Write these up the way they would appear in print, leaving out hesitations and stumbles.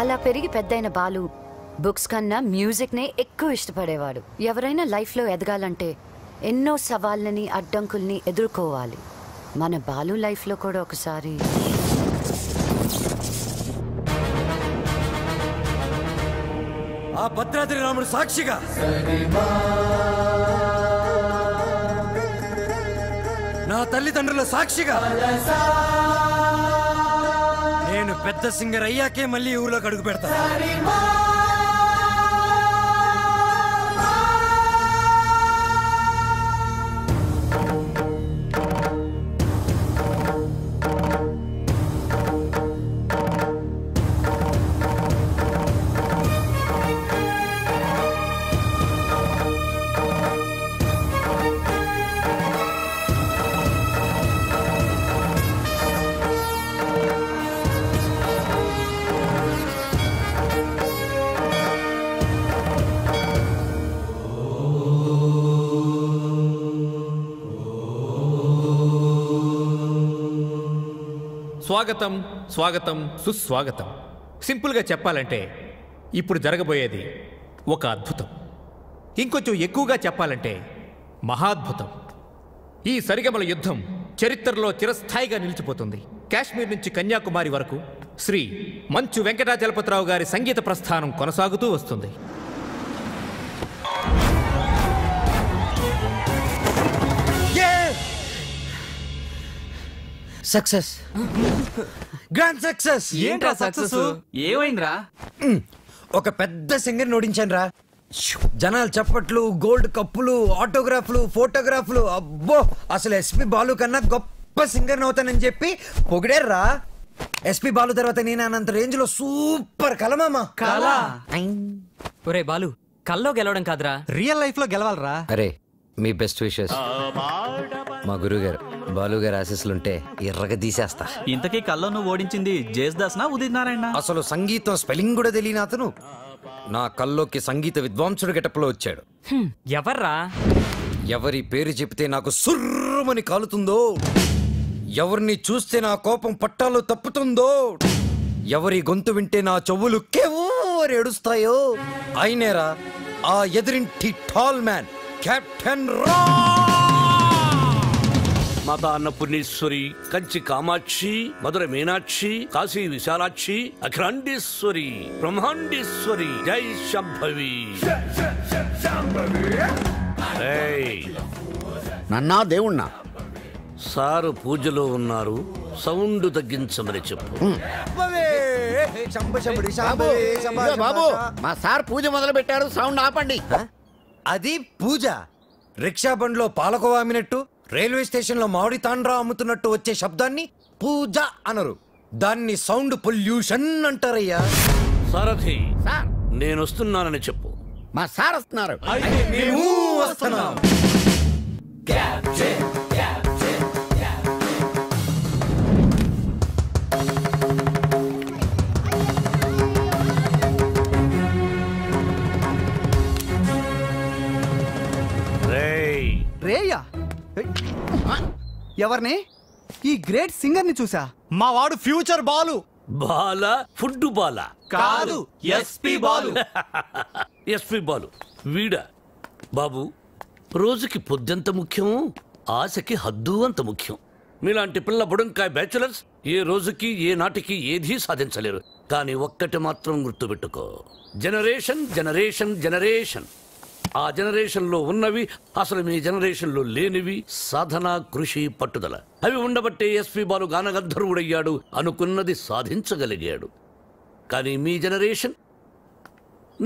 అలా పెరిగి పెద్దయిన బాలు బుక్స్ కన్నా మ్యూజిక్ నే ఎక్కువ ఇష్టపడేవాడు. ఎవరైనా లైఫ్ లో ఎదగాలంటే ఎన్నో సవాళ్ళని అడ్డంకుల్ని ఎదుర్కోవాలి. మన బాలు లైఫ్ లో కూడా ఒకసారి ఆ భద్రాద్రి రాముడు సాక్షిగా నా తల్లిదండ్రుల సాక్షిగా నేను పెద్ద సింగర్ అయ్యాకే మళ్ళీ ఊర్లోకి అడుగు పెడతా. స్వాగతం స్వాగతం సుస్వాగతం. సింపుల్గా చెప్పాలంటే ఇప్పుడు జరగబోయేది ఒక అద్భుతం. ఇంకొంచెం ఎక్కువగా చెప్పాలంటే మహాద్భుతం. ఈ సరిగమల యుద్ధం చరిత్రలో చిరస్థాయిగా నిలిచిపోతుంది. కాశ్మీర్ నుంచి కన్యాకుమారి వరకు శ్రీ మంచు వెంకటాచలపతిరావు గారి సంగీత ప్రస్థానం కొనసాగుతూ వస్తుంది. Success, grand success. ఏంట్రా సక్సెస్? ఏమైందిరా? ఒక పెద్ద సింగర్ ఓడించాను రా. జనాలు చప్పట్లు, గోల్డ్ కప్పులు, ఆటోగ్రాఫ్లు, ఫోటోగ్రాఫ్లు. అబ్బో, అసలు ఎస్పి బాలు కన్నా గొప్ప సింగర్ అవుతానని చెప్పి పొగిడారా. ఎస్పి బాలు తర్వాత నేను అన్నంత రేంజ్ లో సూపర్ కలమామా. కలా ఒరే బాలు, కల్లో గెలవడం కాదురా, రియల్ లైఫ్ లో గెలవాలరా. అరే, మీ బెస్ట్ విషెస్. మా గురువు గారు బాలు గారు ఆశీస్సులుంటే ఎర్రగా తీసేస్తా. ఇంతకీ కల్లో నువ్వు ఓడించింది జేస్దాస్ నా ఉదిత్ నారాయణ? అసలు సంగీతం స్పెల్లింగ్ కూడా తెలియని అతను నా కల్లోకి సంగీత విద్వాంసుడు గెటప్లో వచ్చాడు. ఎవర్రా? ఎవరి పేరు చెప్తే నాకు సుర్రమని కాలుతుందో, ఎవరిని చూస్తే నా కోపం పట్టాలో తప్పుతుందో, ఎవరి గొంతు వింటే నా చెవులు కెవ్వరు ఏడుస్తాయో అయినేరా ఆ ఎదురింటి టాల్ మ్యాన్, కెప్టెన్ రా. మాతా అన్నపూర్ణేశ్వరి, కంచి కామాక్షి, మధుర మీనాక్షి, కాశీ విశాలాక్షి, అఖిలాండేశ్వరి, బ్రహ్మాండేశ్వరి, జై శంభవి. నన్నా దేవుణ్ణా? సారు పూజలో ఉన్నారు, సౌండ్ తగ్గించమని చెప్పు. బాబు, మా సార్ పూజ మొదలు పెట్టారు, సౌండ్ ఆపండి. అది పూజ. రిక్షా బండ్లో పాలకోవా అమ్మినట్టు, రైల్వే స్టేషన్ లో మామిడి తాండ్రా అమ్ముతున్నట్టు వచ్చే శబ్దాన్ని పూజ అనరు, దాన్ని సౌండ్ పొల్యూషన్ అంటారయ్యా. సారథి, నేను వస్తున్నానని చెప్పు. మా సార్ వస్తున్నారు. మేము వస్తున్నాం. రేయా, ఎవరిని? ఈ గ్రేట్ సింగర్ ని చూసా. మా వాడు ఫ్యూచర్ బాలు. బాల ఫుడ్ బాల కాదు, ఎస్పి బాలు. ఎస్పి బాలు వీడా? బాబు, రోజుకి పొద్దెంత ముఖ్యం, ఆశకి హద్దు అంత ముఖ్యం. మీలాంటి పిల్ల బుడంకాయ బ్యాచులర్స్ ఏ రోజుకి ఏ నాటికి ఏదీ సాధించలేరు. కానీ ఒక్కటి మాత్రం గుర్తుపెట్టుకో, జనరేషన్ జనరేషన్ జనరేషన్. ఆ జనరేషన్ లో ఉన్నవి అసలు మీ జనరేషన్ లో లేనివి సాధన, కృషి, పట్టుదల. అవి ఉండబట్టే ఎస్పి బాలు గానగంధర్వుడయ్యాడు, అనుకున్నది సాధించగలిగాడు. కానీ మీ జనరేషన్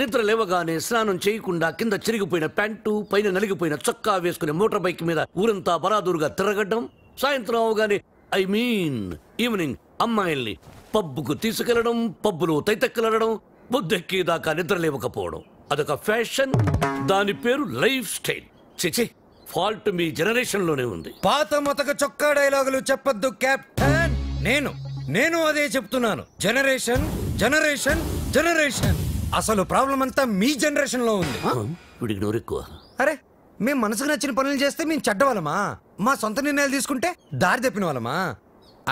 నిద్ర లేవగానే స్నానం చేయకుండా కింద చిరిగిపోయిన ప్యాంటు, పైన నలిగిపోయిన చొక్కా వేసుకుని మోటార్ బైక్ మీద ఊరంతా బరాదూరుగా తిరగడం, సాయంత్రం అవగానే ఈవినింగ్ అమ్మాయిల్ని పబ్బుకు తీసుకెళ్లడం, పబ్బులో తైతెక్కలడం, బుద్ధెక్కేదాకా నిద్ర లేవకపోవడం. అదొక ఫ్యాషన్, దాని పేరు లైఫ్ స్టైల్. చిచి, ఫాల్ట్ మీ జనరేషన్ లోనే ఉంది. పాత మొతక చొక్కా డైలాగులు చెప్పొద్దు కెప్టెన్. నేను అదే చెప్తున్నాను. Generation generation generation. అసలు ప్రాబ్లం అంతా మీ జనరేషన్ లో ఉంది. వీడికి నోరెక్కువ. అరే, మేము మనసుకు నచ్చిన పనులు చేస్తే మేము చెడ్డవాళ్ళమా? మా సొంత నిర్ణయాలు తీసుకుంటే దారి తప్పిన వాళ్ళమా?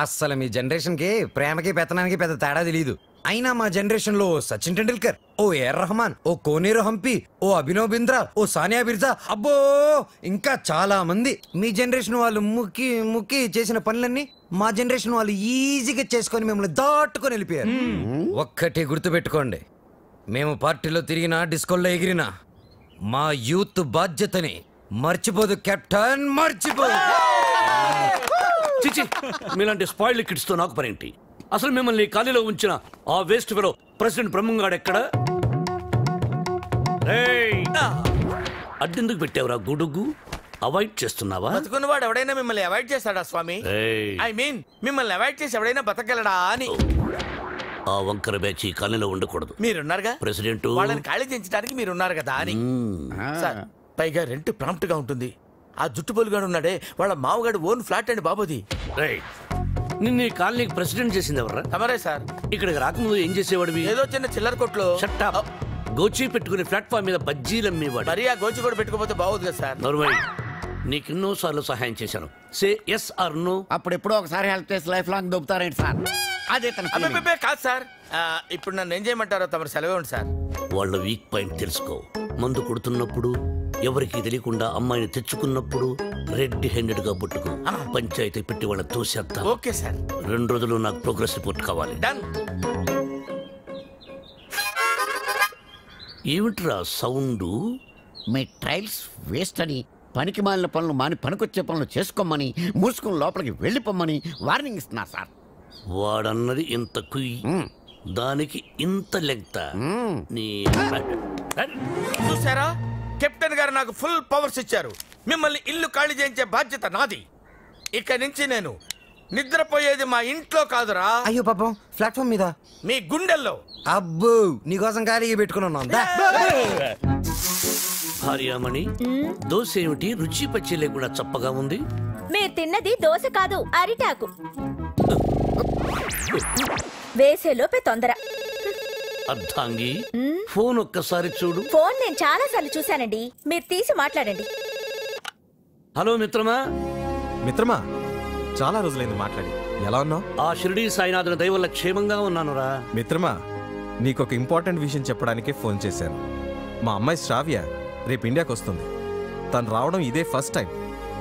అస్సలు మీ జనరేషన్కి ప్రేమకి పెత్తనానికి పెద్ద తేడా తెలియదు. అయినా మా జనరేషన్ లో సచిన్ టెండూల్కర్, ఓ ఏఆర్ రెహమాన్, ఓ కోనేరు హంపి, ఓ అభినవ్ బింద్రా, ఓ సానియా మిర్జా, అబ్బో ఇంకా చాలా మంది. మీ జనరేషన్ వాళ్ళు ముక్కి ముక్కి చేసిన పనులన్నీ మా జనరేషన్ వాళ్ళు ఈజీగా చేసుకొని మిమ్మల్ని దాటుకొని వెళ్ళిపోయారు. ఒక్కటి గుర్తుపెట్టుకోండి, మేము పార్టీలో తిరిగినా డిస్కోల్లో ఎగిరినా మా యూత్ బాధ్యతని మర్చిపోదు కెప్టెన్, మర్చిపోదు. చిచి, మీలాంటి స్పాయిల్ కిడ్స్ తో నాకు పనేంటి? అసలు మిమ్మల్ని ఖాళీలో ఉంచిన ఆ వేస్ట్ ఫెలో ప్రెసిడెంట్ బ్రహ్మంగాడు ఎక్కడ? అడ్డెందుకు పెట్టావురా గుడుగు? అవాయిడ్ చేస్తున్నావా? బతుకున్నవాడు ఎవడైనా మిమ్మల్ని అవాయిడ్ చేస్తాడా స్వామి? ఐ మీన్ మిమ్మల్ని అవాయిడ్ చేసి ఎవడైనా బతకగలడా అని. ఆ వంకర బ్యాచ్ ఈ ఖాళీలో ఉండకూడదు. మీరున్నారుగా ప్రెసిడెంట్, వాళ్ళని ఖాళీ చేయించడానికి మీరున్నారు కదా అని. సార్, పైగా రెంట్ ప్రాంప్ట్ గా ఉంటుంది. ఆ జుట్టు పొలుగాడు ఉన్నాడే, వాళ్ళ మామగాడు ఓన్ ఫ్లాట్ అండి బాబుది. నిన్న ఈ కాలనీకి ప్రెసిడెంట్ చేసింది ఎవరా? తమరే సార్. ఇక్కడికి రాకముందు ఏం చేసేవాడివి? ఏదో చిన్న చిల్లర కొట్లో గోచి పెట్టుకుని ప్లాట్ఫామ్ మీద బజ్జీలు అమ్మేవాడు. మరి ఆ గోచి కూడా పెట్టుకోపోతే బాగోదు కదా సార్. నర్మయ్, నీకెన్నో సార్లు సహాయం చేశాను. Say yes or no. అప్పుడెప్పుడో ఒకసారి హెల్ప్ చేసి లైఫ్ లాంగ్ దొబ్బుతారేంటి సార్? అదే కాదు సార్. ఇప్పుడు నన్ను ఏం చేయమంటారో తమరు సెలవే ఉంది సార్. వాళ్ళ వీక్ పాయింట్ తెలుసుకో. మందు కొడుతున్నప్పుడు, ఎవరికి తెలియకుండా అమ్మాయిని తెచ్చుకున్నప్పుడు రెడ్ హ్యాండెడ్ గా పట్టుకో. పంచాయతీ పెట్టి వాళ్ళ తోసేస్తా. Okay sir. 2 రోజులు నాకు ప్రోగ్రెస్ రిపోర్ట్ కావాలి. డన్. ఏమిట్రా సౌండ్? మీ ట్రయల్స్ వేస్ట్ అని, పనికి మాలిన పనులు మాని పనికొచ్చే పనులు చేసుకోమని, మూసుకుని లోపలికి వెళ్ళిపోమని వార్నింగ్ ఇస్తున్నా సార్. వాడన్నది ఇంత కుయ్యి, దానికి ఇంత లెంగ్త. చూసారా, కెప్టెన్ గారు నాకు ఫుల్ పవర్స్ ఇచ్చారు. మిమ్మల్ని ఇల్లు ఖాళీ చేయించే బాధ్యత నాది. ఇక నుంచి నేను నిద్రపోయేది మా ఇంట్లో కాదురా. అయ్యో పాపం, ప్లాట్ఫామ్ మీద మీ గుండెల్లో. అబ్బో, నీకోసం ఖాళీగా పెట్టుకున్నాను. భార్యామణి, దోశ ఏమిటి రుచి పచ్చి లేకుండా చప్పగా ఉంది? మీరు తిన్నది దోశ కాదు, అరిటాకు. వేసేలోపే తొందర. అర్థాంగి, ఫోన్ ఒక్కసారి చూడు. ఫోన్ నేను చాలా సార్లు చూశానండి, మీరు తీసి మాట్లాడండి. హలో మిత్రమా. మిత్రమా, చాలా రోజులైంది మాట్లాడి. ఎలా ఉన్నావు? ఆ షిరిడీ సాయినాథుని దయ వల్ల క్షేమంగా ఉన్నానురా. మిత్రమా, నీకొక ఇంపార్టెంట్ విషయం చెప్పడానికే ఫోన్ చేశాను. మా అమ్మాయి శ్రావ్య రేపు ఇండియాకి వస్తుంది. తను రావడం ఇదే ఫస్ట్ టైం.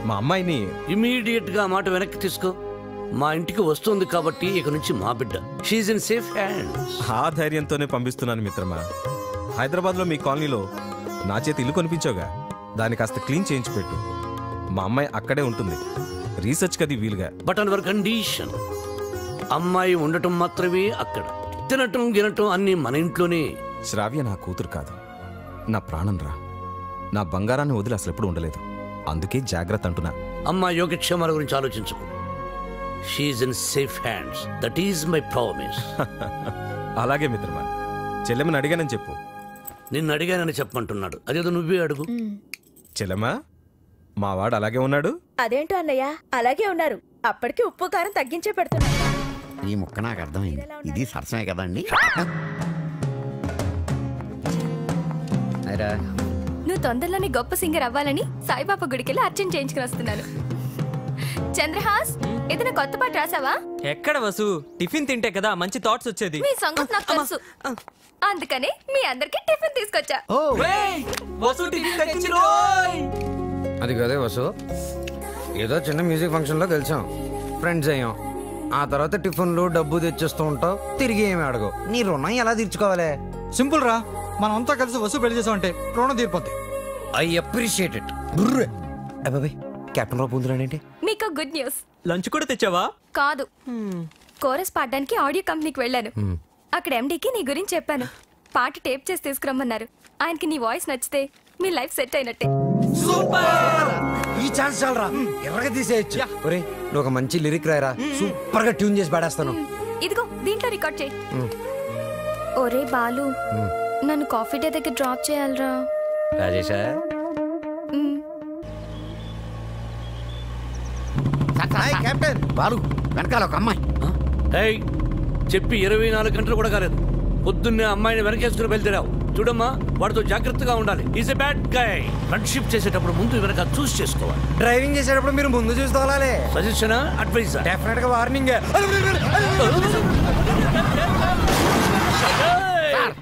మా అమ్మాయిని ఇమీడియట్ గా మాట వెనక్కి తీసుకో. మా ఇంటికి వస్తుంది కాబట్టి ఇక నుంచి మా బిడ్డ. She's in safe hands. ఆ ధైర్యంతోనే పంపిస్తున్నాను మిత్రమా. హైదరాబాద్లో మీ కాలనీలో నా చేతి ఇల్లు కొనిపించావుగా, దాన్ని కాస్త క్లీన్ చేయించి పెట్టు. మా అమ్మాయి అక్కడే ఉంటుంది, రీసెర్చ్ కది వీలుగా. బట్ ఆన్ కండిషన్, అమ్మాయి ఉండటం మాత్రమే అక్కడ, తినటం గినటం అన్ని మన ఇంట్లోనే. శ్రావ్య నా కూతురు కాదు, నా ప్రాణం రా. నా బంగారాన్ని వదిలి అసలు ఎప్పుడు ఉండలేదు. అందుకే జాగ్రత్త అంటున్నా. అమ్మాయి యోగక్షేమాల గురించి ఆలోచించుకో. She's in safe hands. That is my promise. అలాగే మిత్రమా. చెల్లెమ్మని అడిగానని చెప్పు. నిన్ను అడిగానని చెప్పమంటున్నాడు. అదేదో నువ్వే అడుగు. చెల్లెమ్మా, మా వాడు అలాగే ఉన్నాడు. అదేంటో అన్నయ్య, అలాగే ఉన్నారు. అప్పటికి ఉప్పు కారం తగ్గించే పెడుతున్నా. ఈ ముక్క నాకు అర్థమైంది. ఇది సరసమే కదండి. నువ్వు తొందరలోనే గొప్ప సింగర్ అవ్వాలని సాయిబాబా గుడికెళ్ళి అర్చన చేయించుకుని వస్తున్నాను. చంద్రహాస్, ఏదైనా కొత్త పాట రాసావా? ఎక్కడ వసు, టిఫిన్ తింటే కదా మంచి థాట్స్ వచ్చేది. మీ సంగతి నాకు తెలుసు, అందుకని మీ అందరికి టిఫిన్ తీసుకొచ్చా. అది కదే వసు, ఏదో చిన్న మ్యూజిక్ ఫంక్షన్ లో కలిసాం, ఫ్రెండ్స్ అయ్యాం. ఆ తర్వాత టిఫిన్లు డబ్బు తెచ్చేస్తూ ఉంటావు, తిరిగి ఏమి అడగవు. నీ రుణం ఎలా తీర్చుకోవాలి? సింపుల్ రా, మనం అంతా కలిసి వసు పెళ్లి చేసామంటే రుణం తీరిపోద్ది. I appreciate it. అబ్బాయి, కెప్టెన్ రావు పొందులాడేంటి? మీకు గుడ్ న్యూస్. లంచ్ కూడా తెచ్చావా? కాదు, కోరస్ పాడడానికి ఆడియో కంపెనీకి వెళ్ళాను. అక్కడ ఎండీకి నీ గురించి చెప్పాను. పాట టేప్ చేసి తీసుకురమ్మన్నారు. ఆయనకి నీ వాయిస్ నచ్చితే మీ లైఫ్ సెట్ అయినట్టే. ఈ ఛాన్స్ చాలరా, ఎర్రగా తీసేయచ్చు. ఒరేయ్, నువ్వు ఒక మంచి లిరిక్ రాయరా, సూపర్ గా ట్యూన్ చేసి పాడేస్తాను. ఇదిగో దీంట్లో రికార్డ్ చేయి. ఒరే బాలు, నన్ను కాఫీ డే దగ్గర డ్రాప్ చేయాలరా. రాజేశా, కెప్టెన్ బాలు, వెనకాల ఒక అమ్మాయి. చెప్పి 24 గంటలు కూడా కాలేదు, పొద్దున్నే అమ్మాయిని వెనకేసుకుని బయలుదేరావు. చూడమ్మా, వాడితో జాగ్రత్తగా ఉండాలి. Is a bad guy. Friendship చేసేటప్పుడు ముందు వెనక చూస్ చేసుకోవాలి. డ్రైవింగ్ చేసేటప్పుడు మీరు ముందు చూసుకోవాలి. Suggestion, advice? డెఫినెట్ గా వార్నింగ్.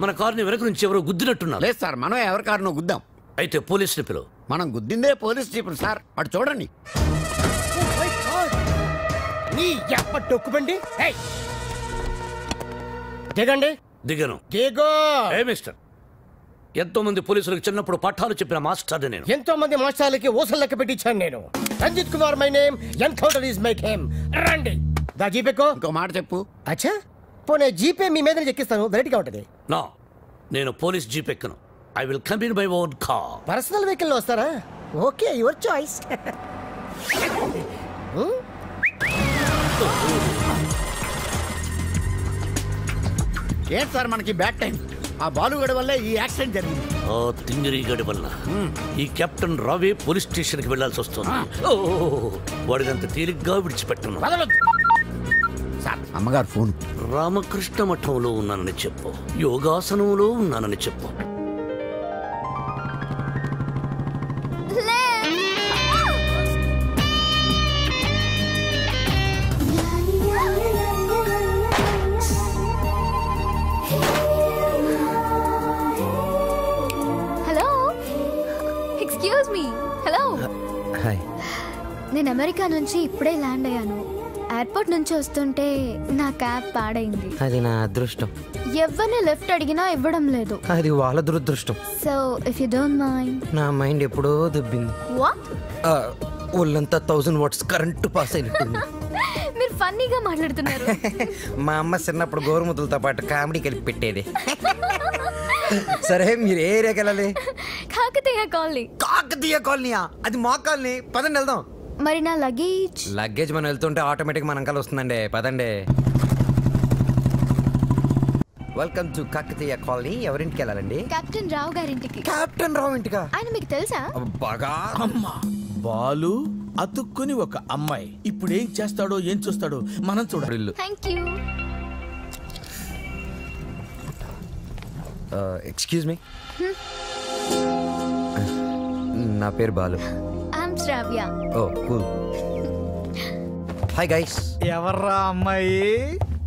మన కారుని వెనక నుంచి ఎవరో గుద్దినట్టున్నారు. లేదు సార్, మనం ఎవరి కారునో గుద్దాం. అయితే పోలీసులు పిలువు. మనం గుద్దిందే పోలీస్ జీపులు సార్. అటు చూడండి. నీ ఎప్ప డొక్కుబండి. దిగండి. దిగను. దిగో. ఏ మిస్టర్, ఎంతో మంది పోలీసులకు చిన్నప్పుడు పాఠాలు చెప్పిన మాస్టర్ నేను. ఎంతో మంది మాస్టర్లకి ఊసలు లెక్క పెట్టించాను నేను. Ranjith Kumar my name, encounter is my game. రండి. దా జీపేకో. ఇంకో మాట చెప్పు. అచ్చా, పోనీ జీపే మీ మీద ఎక్కిస్తాను, వెరైటీగా ఉంటది. నా నేను పోలీస్ జీప్ ఎక్కను. I will come in by own car. Personal vehicle లో వస్తారా? Okay, your choice. ఏంటి సార్ మనకి బ్యాడ్ టైం? ఆ బాలుగడి వల్లే ఈ యాక్సిడెంట్ జరిగింది. ఆ తింగిరి గడి వల్ల ఈ కెప్టెన్ రావే పోలీస్ స్టేషన్ కి వెళ్లాల్సి వస్తుంది. వాడినంత తేలిగ్గా విడిచిపెట్టను. సార్, అమ్మగారు ఫోన్. రామకృష్ణ మఠంలో ఉన్నానని చెప్పు, యోగాసనంలో ఉన్నానని చెప్పు. నేను అమెరికా నుంచి ఇప్పుడే ల్యాండ్ అయ్యాను. ఎయిర్పోర్ట్ నుంచి వస్తుంటే నా క్యాబ్ పాడైంది. అది నా అదృష్టం. ఎవరిని లెఫ్ట్ అడిగినా ఇవ్వడం లేదు. అది వాళ్ళ దురదృష్టం. So if you don't mind. నా మైండ్ ఎప్పుడో దుబ్బింది. వాట్? ఒళ్ళంతా 1000 వాట్స్ కరెంటు పాస్ అయినట్టుంది. మీరు ఫన్నీగా మాట్లాడుతున్నారు. మా అమ్మ చిన్నప్పుడు గోరుముద్దలతో పాటు కామెడీ కలిపి పెట్టేది. సరే, మీరు ఏ ఏరియాకి వెళ్ళాలి? కాకతీయ కాలనీ. కాకతీయ కాలనీయా? అది మా కాలనీ. పదండి వెళ్దాం. మరి నా లగేజ్? లగేజ్ మనం వెళ్తుంటే ఆటోమేటిక్ మన అంకల్ వస్తుందండి. పదండి. Welcome to Kakatiya colony. ఎవరింటికి వెళ్ళాలండి? కెప్టెన్ రావు గారింటికి. కెప్టెన్ రావు ఇంటికా? ఆయన మీకు తెలుసా? బాగా. అమ్మా, బాలు అతుక్కుని ఒక అమ్మాయి. ఇప్పుడు ఏం చేస్తాడో ఏం చూస్తాడో మనం చూడాలి. థాంక్యూ. ఎక్స్క్యూజ్ మీ, నా పేరు Balu. I'm Shravya. Oh cool. Hi guys. ఎవర్రా అమ్మాయి?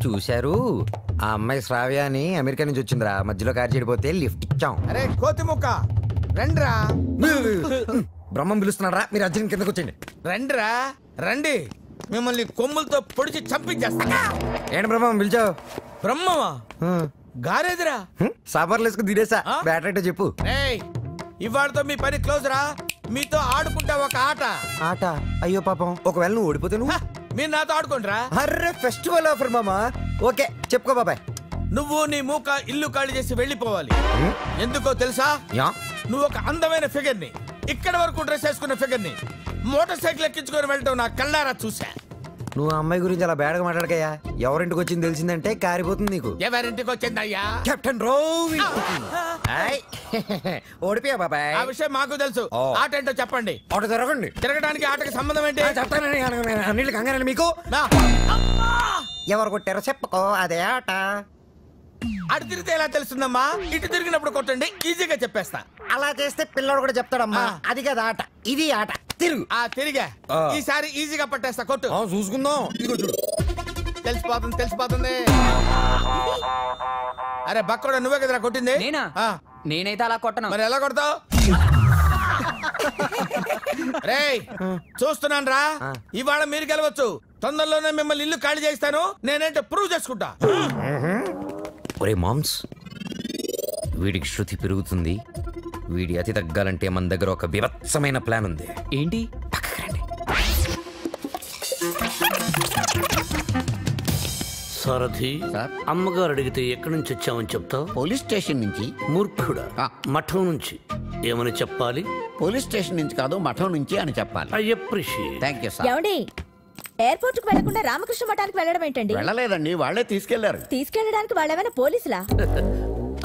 చూశారు, ఆ అమ్మాయి శ్రావ్య అని అమెరికా నుంచి వచ్చిందిరా. మధ్యలో కారు చెడిపోతే లిఫ్ట్ ఇచ్చాం. అరే కోతిముక్క, రండిరా. బ్రహ్మం పిలుస్తున్నారా? మీరు అర్జున్ కిందకు వచ్చండి. రండిరా, రండి. మిమ్మల్ని కొమ్ములతో పొడిచి చంపించేస్తా. ఏంటి బ్రహ్మం పిలిచావు? బ్రహ్మమా? గారేదిరా. సాబర్లు వేసుకుని తినేసా. బ్యాటరీ చెప్పు. ఇవాళతో మీ పని క్లోజ్ రా. మీతో ఆడుకుంటా ఒక ఆట. ఆట? అయ్యో పాపం, ఒకవేళ నువ్వు ఓడిపోతే నువ్వు? మీరు నాతో ఆడుకుంటారా? అర్రే, ఫెస్టివల్ ఆఫర్ మామా. ఓకే, చెప్పుకో బాబాయ్. నువ్వు నీ మూక ఇల్లు ఖాళీ చేసి వెళ్ళిపోవాలి. ఎందుకో తెలుసా? నువ్వు ఒక అందమైన ఫిగర్ ని, ఇక్కడ వరకు డ్రెస్ వేసుకున్న ఫిగర్ ని మోటార్ సైకిల్ ఎక్కించుకొని వెళ్ళటం నా కళ్ళారా చూసా. నువ్వు ఆ అమ్మాయి గురించి అలా బేడగా మాట్లాడకయ్యా. ఎవరింటికి వచ్చింది తెలిసిందంటే కారిపోతుంది నీకు. ఎవరింటికి వచ్చిందయ్యా? కెప్టెన్ రావు. ఓడిపోయా బాబాయ్. ఆ విషయం మాకు తెలుసు. ఆట ఏంటో చెప్పండి. ఆట తిరగండి. తిరగడానికి ఆటకి సంబంధం ఏంటి? చెప్తానండి. అన్నిళ్ళు కంగారండి మీకు. ఎవరు కొట్టారో చెప్పుకో, అదే ఆట. అటు తిరిగితే ఎలా తెలుస్తుందమ్మా? ఇటు తిరిగినప్పుడు కొట్టండి, ఈజీగా చెప్పేస్తా. అలా చేస్తే పిల్లడు కూడా చెప్తాడమ్మా. అది కదా ఆట, ఇది ఆట. తిరుగు. తిరిగా. ఈసారి ఈజీగా పట్టేస్తా. కొట్టు. చూసుకుందాం. ఇదిగో చూడు. తెలిసిపోతుంది, తెలిసిపోతుంది. అరే బక్కడా, నువ్వే కదరా కొట్టింది? నేనైతే అలా కొట్టను. మరి ఎలా కొడతావు? రేయ్, చూస్తున్నాను రా. ఇవాళ మీరు గెలవచ్చు. తొందరలోనే మిమ్మల్ని ఇల్లు ఖాళీ చేస్తాను. నేనేంటో ప్రూవ్ చేసుకుంటా. ఒరే మామ్స్, వీడికి శృతి పెరుగుతుంది. వీడి అతి తగ్గాలంటే మన దగ్గర ఒక వివత్సమైన ప్లాన్ ఉంది. ఏంటి? సారథి, అమ్మగారు అడిగితే ఎక్కడి నుంచి వచ్చామని చెప్తావు? పోలీస్ స్టేషన్ నుంచి. మూర్ఖుడా, మఠం నుంచి. ఏమని చెప్పాలి? పోలీస్ స్టేషన్ నుంచి కాదు, మఠం నుంచి అని చెప్పాలి. I appreciate. Thank you sir. ఏమండి, ఎయిర్పోర్ట్ కు వెళ్లకుండా రామకృష్ణ మఠానికి వెళ్ళడం ఏంటండి? వెళ్ళలేదండి, వాళ్ళే తీసుకెళ్లారు. తీసుకెళ్ళడానికి వాళ్ళేమైనా పోలీసులా?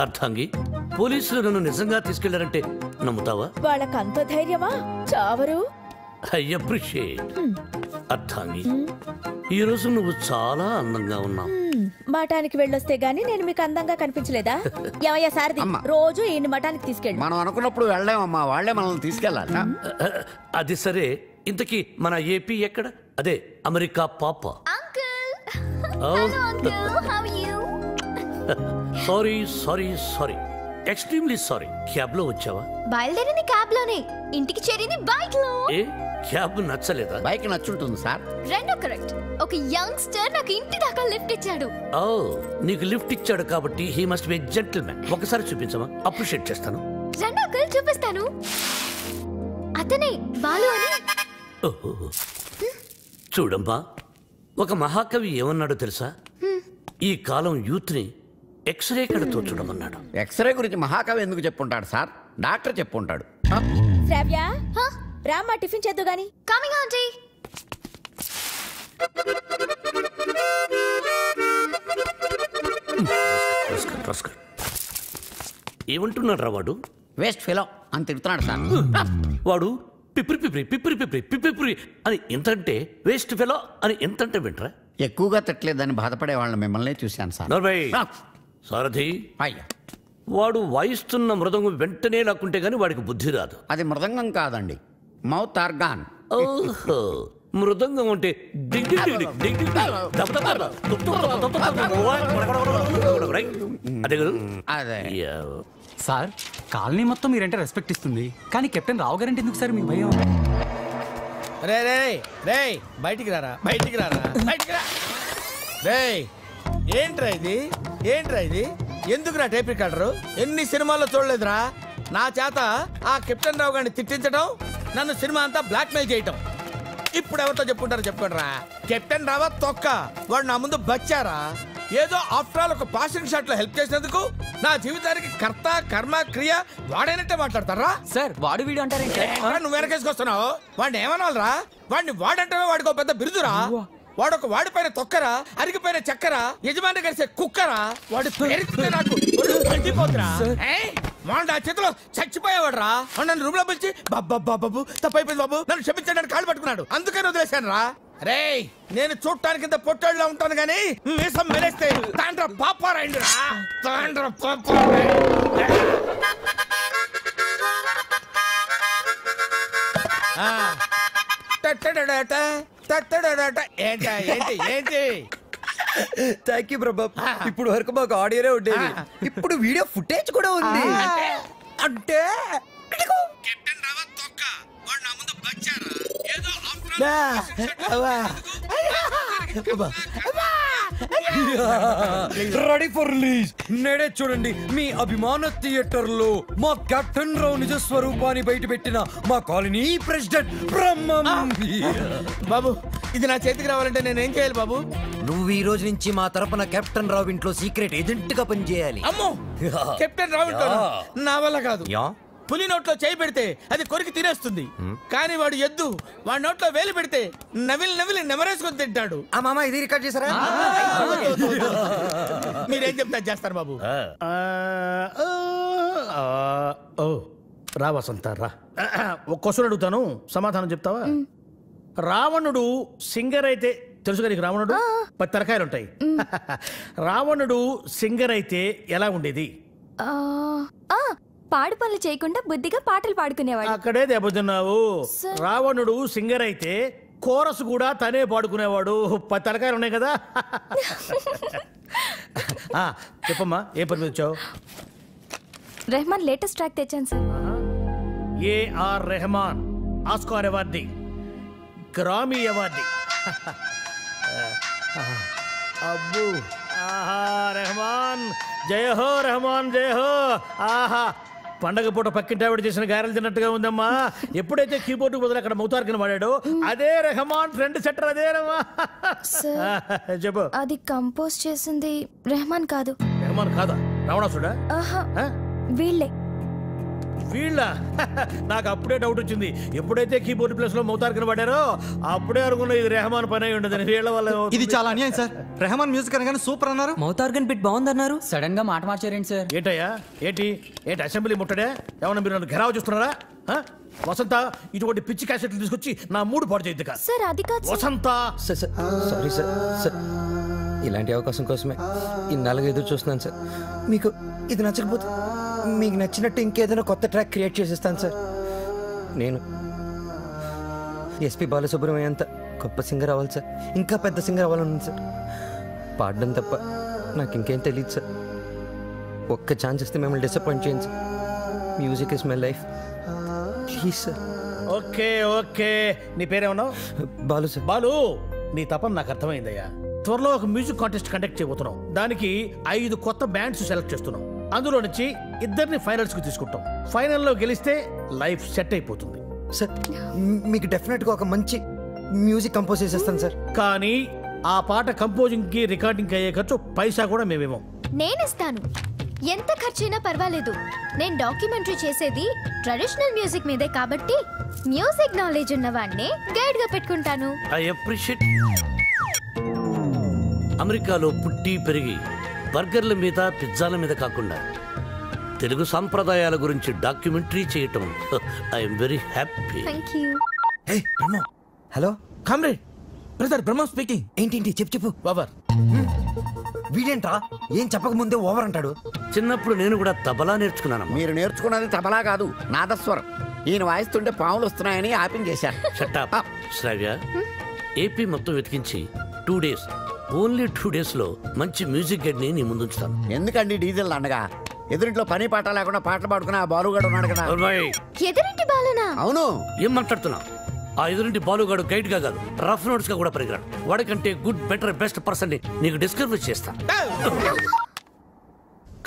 అర్థంగి, పోలీసులు నన్ను నిజంగా తీసుకెళ్లారంటే నమ్ముతావా? వాళ్ళకంత ధైర్యమా? చావరు. I appreciate. అర్థంగి, ఈ రోజు నువ్వు చాలా అందంగా ఉన్నావు. మఠానికి వెళ్ళొస్తే గానీ నేను మీకు అందంగా కనిపించలేదా? ఏమయ్యా సారథి, రోజు ఈయన మఠానికి తీసుకెళ్ళి. మనం అనుకున్నప్పుడు వెళ్ళామమ్మా, వాళ్లే మనల్ని తీసుకెళ్ళాలి. అది సరే, ఇంతకీ మన ఏపీ ఎక్కడ? అదే అమెరికా పాప. Sorry sorry sorry, extremely sorry. Cab లో వచ్చావా? బయలుదేరింది క్యాబ్ లోనే, ఇంటికి చేరింది బైక్ లో. ఏ క్యాబ్ నచ్చలేదా? బైక్ నచ్చుంటుంది సార్. రెండో కరెక్ట్. ఒక యంగ్స్టర్ నాకు ఇంటి దాకా లిఫ్ట్ ఇచ్చాడు. ఓ, నీకు లిఫ్ట్ ఇచ్చాడు కాబట్టి హీ మస్ట్ బి జెంటిల్మెన్. ఒకసారి చూపించమా, అప్రిషియేట్ చేస్తాను. రెండో కల్ చూపిస్తాను. అతనే బాలు అని. చూడమ్మా, ఒక మహాకవి ఏమన్నాడో తెలుసా? ఈ కాలం యూత్ ని ఎక్స్రే కడతో చూడమన్నాడు. ఎక్స్రే గురించి మహాకవి ఎందుకు చెప్పుంటాడు సార్? డాక్టర్ చెప్పుంటాడు. శ్రావ్య, రామ్మా టిఫిన్ చేద్దు గాని. Coming aunty. ఏమంటున్నాడు రా వాడు? వేస్ట్ ఫెలో అని తిడుతున్నాడు సార్. వాడు పిప్రి పిప్రి పిప్రి పిప్రి పిప్రి అని ఎంతంటే వేస్ట్ ఫెలో అని ఎంతంటే వింటరా? ఎక్కువగా తిట్టలేదని బాధపడే వాళ్ళని మిమ్మల్ని చూశాను సార్. సారథి, వాడు వాయిస్తున్న మృదంగం వెంటనే లాక్కుంటే గానీ వాడికి బుద్ధి రాదు. అది మృదంగం కాదండి, మౌత్ ఆర్గాన్. ఓహో, మృదంగం అంటే అదే కదా. అదే సార్, కాలనీ మొత్తం మీరంటే రెస్పెక్ట్ ఇస్తుంది, కానీ కెప్టెన్ రావు గారంటే ఎందుకు సార్ మీకు భయం? రే రే రే, బయటికి రారా, బయటికి రారా, బయటికి రా. రే, ఏంట్రా ఇది, ఏంట్రా ఇది? ఎందుకురా టేప్ రికార్డరు? ఎన్ని సినిమాల్లో చూడలేదురా నా చేత ఆ కెప్టెన్ రావు గారిని తిట్టించడం, నన్ను సినిమా అంతా బ్లాక్ మెయిల్ చేయటం. ఇప్పుడు ఎవరితో చెప్పుకుంటారో చెప్పుకోండిరా. కెప్టెన్ రావా తొక్క, వాడు నా ముందు బచ్చారా? ఏదో ఆఫ్టర్ ఆల్ ఒక పాసింగ్ షాట్ లో హెల్ప్ చేసినందుకు నా జీవితానికి కర్త కర్మ క్రియ వాడైనట్టే మాట్లాడతారా? సార్, వాడు వీడు అంటారేంటి? నువ్వు వెనకేసుకొస్తున్నావు. వాడిని ఏమనాలరా? వాడిని వాడంటే వాడికి ఒక పెద్ద బిరుదురా. వాడొక వాడిపైన తొక్కరా, అరిగిపోయిన చక్కరా, యజమాని కలిసే కుక్కరా. వాడి పేరు నాకు మండిపోతురా. వాడు ఆ చేతిలో చచ్చిపోయేవాడు రా. నన్ను రూమ్ లో పిలిచి బాబు తప్పైపోయింది బాబు, నన్ను క్షమించడానికి కాళ్ళు పట్టుకున్నాడు. అందుకని వదిలేశాను రా. రే, నేను చూడటానికి ఇంత పొట్టోళ్ళ ఉంటాను గానీ వేసం మెలేస్తే తాండ్ర పాపారాయండి రా, తాండ్ర ఏంటి? థ్యాంక్ యూ ప్రభా. ఇప్పుడు వరకు మాకు ఆడియోనే ఉండేది, ఇప్పుడు వీడియో ఫుటేజ్ కూడా ఉంది. అంటే రెడీ ఫర్ రిలీజ్. నేడే చూడండి మీ అభిమాన థియేటర్ లో మా కెప్టెన్ రావు నిజ స్వరూపాన్ని బయట పెట్టిన మా కాలనీ ప్రెసిడెంట్ బ్రహ్మం. బాబు, ఇది నా చేతికి రావాలంటే నేనేం చేయాలి బాబు? నువ్వు ఈ రోజు నుంచి మా తరపున కెప్టెన్ రావు ఇంట్లో సీక్రెట్ ఏజెంట్ గా పనిచేయాలి. అమ్మో, కెప్టెన్ రావు ఇంట్లో నా వల్ల కాదు. పులి నోట్లో చేయి పెడితే అది కొరికి తినేస్తుంది, కానీ వాడు ఎద్దు. వాడి నోట్లో వేలు పెడితే నవిలి నెమరేసుకొని తింటాడు. ఆ మామ, ఇది రికార్డ్ చేశారా? మీరేం చెప్తా చేస్తారు బాబు. రా వసంత రా. ఒక క్వశ్చన్ అడుగుతాను, సమాధానం చెప్తావా? రావణుడు సింగర్ అయితే తెలుసుగా నీకు? రావణుడు 10 తలకాయలు ఉంటాయి. రావణుడు సింగర్ అయితే ఎలా ఉండేది? పాడు పనులు చేయకుండా బుద్ధిగా పాటలు పాడుకునేవాడు. అక్కడే దెబ్బతిన్నావు. రావణుడు సింగర్ అయితే కోరస్ కూడా తనే పాడుకునేవాడు. 10 తలకాయలు ఉన్నాయి కదా. చెప్పమ్మా, ఏ పని మీద వచ్చావు? రెహమాన్ లేటెస్ట్ ట్రాక్ తెచ్చాను sir. AR Rahman Oscar awardee, Grammy awardee. అబ్బు, ఆహా, రెహమాన్ జయ హో, రెహమాన్ జయ హో. ఆహా, పండగ పూట పక్కింటి ఆవిడ చేసిన గారెలు తిన్నట్టుగా ఉందమ్మా. ఎప్పుడైతే కీబోర్డు బదులు అక్కడ మౌతార్కిని వాడాడో అదే రెహమాన్ ఫ్రెండ్ సెటర్. అదే రమ్మా. చెప్పు. అది కంపోజ్ చేసింది రెహమాన్ కాదు. రెహమాన్ కాదా? రావణాసుడా? వీళ్ళే. వీళ్ళ? నాకు అప్పుడే డౌట్ వచ్చింది. ఎప్పుడైతే కీబోర్డ్ ప్లేస్ లో మౌతార్కిని వాడారో అప్పుడే అనుకున్నా ఇది రెహమాన్ పని అయి ఉండదని. వీళ్ళ వల్ల ఇది చాలా అన్యాయం సార్. రెహమాన్ మ్యూజిక్ అనగానే సూపర్ అన్నారు, మౌతార్గన్ బిట్ బాగుందన్నారు, సడన్ గా మాట మార్చారేంటి సార్? ఏంటయ్యా, ఏంటి అసెంబ్లీ ముట్టడే? ఏమన్నా మీరు నన్ను ఘెరావు చూస్తున్నారా? వసంత, ఇటువంటి పిచ్చి క్యాసెట్లు తీసుకొచ్చి నా మూడు పాడు చేయద్దు. సార్ అది కాదు వసంత. Sorry sir. ఇలాంటి అవకాశం కోసమే ఇన్నాళ్ళుగా ఎదురు చూస్తున్నాను సార్. మీకు ఇది నచ్చకపోతే మీకు నచ్చినట్టు ఇంకేదైనా కొత్త ట్రాక్ క్రియేట్ చేసేస్తాను సార్. నేను ఎస్పి బాలసుబ్రహ్మణ్యం అంత గొప్ప సింగర్ అవ్వాలి సార్. ఇంకా పెద్ద సింగర్ అవ్వాలని సార్. పాడడం తప్ప నాకు ఇంకేం తెలియదు సార్. ఒక్క ఛాన్స్ ఇస్తే మిమ్మల్ని డిసప్పాయింట్ చేయండి sir. Music is my life. Please sir. Okay okay, నీ పేరేమన్నావు? బాలు సార్. బాలు, నీ తపన నాకు అర్థమైందయ్యా. త్వరలో ఒక మ్యూజిక్ కాంటెస్ట్ కండక్ట్ చేయబోతున్నాం. దానికి 5 కొత్త బ్యాండ్స్ సెలెక్ట్ చేస్తున్నాం. అందులో నుంచి 2 ఫైనల్స్ కు తీసుకుంటాం. ఫైనల్లో గెలిస్తే లైఫ్ సెట్ అయిపోతుంది సార్. మీకు డెఫినెట్గా ఒక మంచి మ్యూజిక్ కంపోజ్ చేసేస్తాను సార్. కానీ ఆ పాట కంపోజింగ్ కి రికార్డింగ్ అయ్యే ఖర్చు పైసా కూడా మేమేమో. నేనిస్తాను, ఎంత ఖర్చైనా పర్వాలేదు. నేను డాక్యుమెంటరీ చేసేది ట్రెడిషనల్ మ్యూజిక్ మీదే కాబట్టి మ్యూజిక్ నాలెడ్జ్ ఉన్న వాడిని గైడ్ గా పెట్టుకుంటాను. I appreciate. అమెరికాలో పుట్టి పెరిగి బర్గర్ల మీద పిజ్జాల మీద కాకుండా తెలుగు సాంప్రదాయాల గురించి డాక్యుమెంటరీ చేయటం I'm very happy. Hello comrade, brother Brahma speaking. ఏంటి చెప్పు. ఓవర్. వీడేంట్రా ఏం చెప్పక ముందే ఓవర్ అంటాడు. చిన్నప్పుడు నేను కూడా తబలా నేర్చుకున్నాను. మీరు నేర్చుకున్నది తబలా కాదు, నాదస్వరం. ఈయన వాయిస్తుంటే పాములు వస్తున్నాయని ఆపించేశారు. షట్టప్. శ్రావ్య, ఏపీ మొత్తం వెతికించి 2 days, ఓన్లీ 2 days లో మంచి మ్యూజిక్ గైడ్ ని నీ ముందుంచుతాను. ఎందుకండి డీజిల్ అండగా? ఎదురింట్లో పని పాట లేకుండా పాటలు పాడుకుని ఆ బాలుగాడు ఉన్నాడు కదా. ఎదురింటి బాలునా? అవును. ఏం మాట్లాడుతున్నా? ఆ ఎదురింటి బాలుగాడు గైడ్ గా కాదు, రఫ్ నోట్స్ గా కూడా పరిగరాడు. వాడికంటే గుడ్, బెటర్, బెస్ట్ పర్సన్ ని నీకు డిస్కవర్ చేస్తా.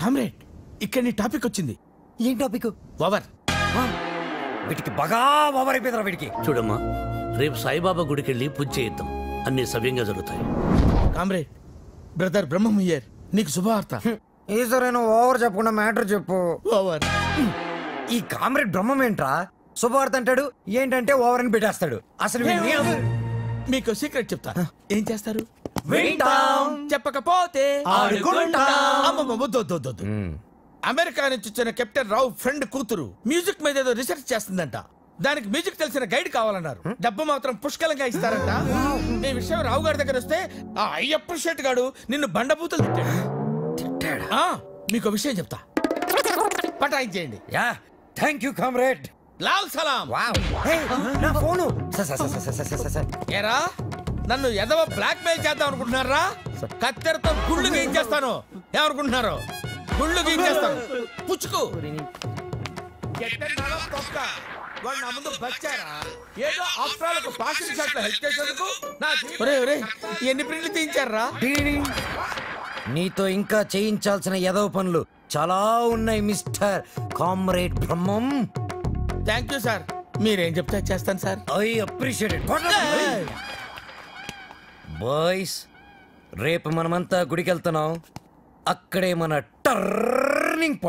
కామ్రేడ్, ఇక్కడ నీ టాపిక్ వచ్చింది. ఏం టాపిక్? ఓవర్. వీటికి బాగా ఓవర్ అయిపోయిందిరా వీడికి. చూడమ్మా, రేపు సాయిబాబా గుడికి వెళ్ళి పూజ చేయిద్దాం. అన్ని సవ్యంగా జరుగుతాయి. Comrade, brother Brahmam here. నీకు శుభవార్త. ఈసారైనా ఓవర్ చెప్పకుండా మ్యాటర్ చెప్పు. ఓవర్. ఈ కామ్రేడ్ బ్రహ్మం ఏంట్రా శుభవార్త అంటాడు, ఏంటంటే ఓవర్ అని పెట్టేస్తాడు. అసలు మీకు సీక్రెట్ చెప్తా. ఏం చేస్తారు? వింటాం. చెప్పకపోతే ఆడుకుంటాం. అమ్మమ్మ, వద్దు. అమెరికా నుంచి వచ్చిన కెప్టెన్ రావు ఫ్రెండ్ కూతురు మ్యూజిక్ మీద ఏదో రీసెర్చ్ చేస్తుందంట. దానికి మ్యూజిక్ తెలిసిన గైడ్ కావాలన్నారు. డబ్బు మాత్రం పుష్కలంగా ఇస్తారంట. ఈ విషయం రావు గారి దగ్గర వస్తే ఆ అయ్యప్ప షెట్ గాడు నిన్ను బండబూతులు తిట్టాడు. మీకు విషయం చెప్తా, పటాయించేయండి. Thank you comrade. లాల్ సలాం. నా ఫోను. ఏరా, నన్ను ఎదవ బ్లాక్ మెయిల్ చేద్దాం అనుకుంటున్నారా? కత్తెరతో గుళ్ళు గీయించేస్తాను. ఏమనుకుంటున్నారు? గుళ్ళు గీయించేస్తాను. పుచ్చుకు. ఎన్ని ప్రింట్లు తీయించారా? నీతో ఇంకా చేయించాల్సిన ఎదవ పనులు చాలా ఉన్నాయి mister comrade Brahmam. Thank you sir. మీరేం చెప్తే చేస్తాను sir. I appreciate it. Boys, రేపు మనమంతా గుడికి వెళ్తున్నాం. అక్కడే మన టర్నింగ్ పాయింట్.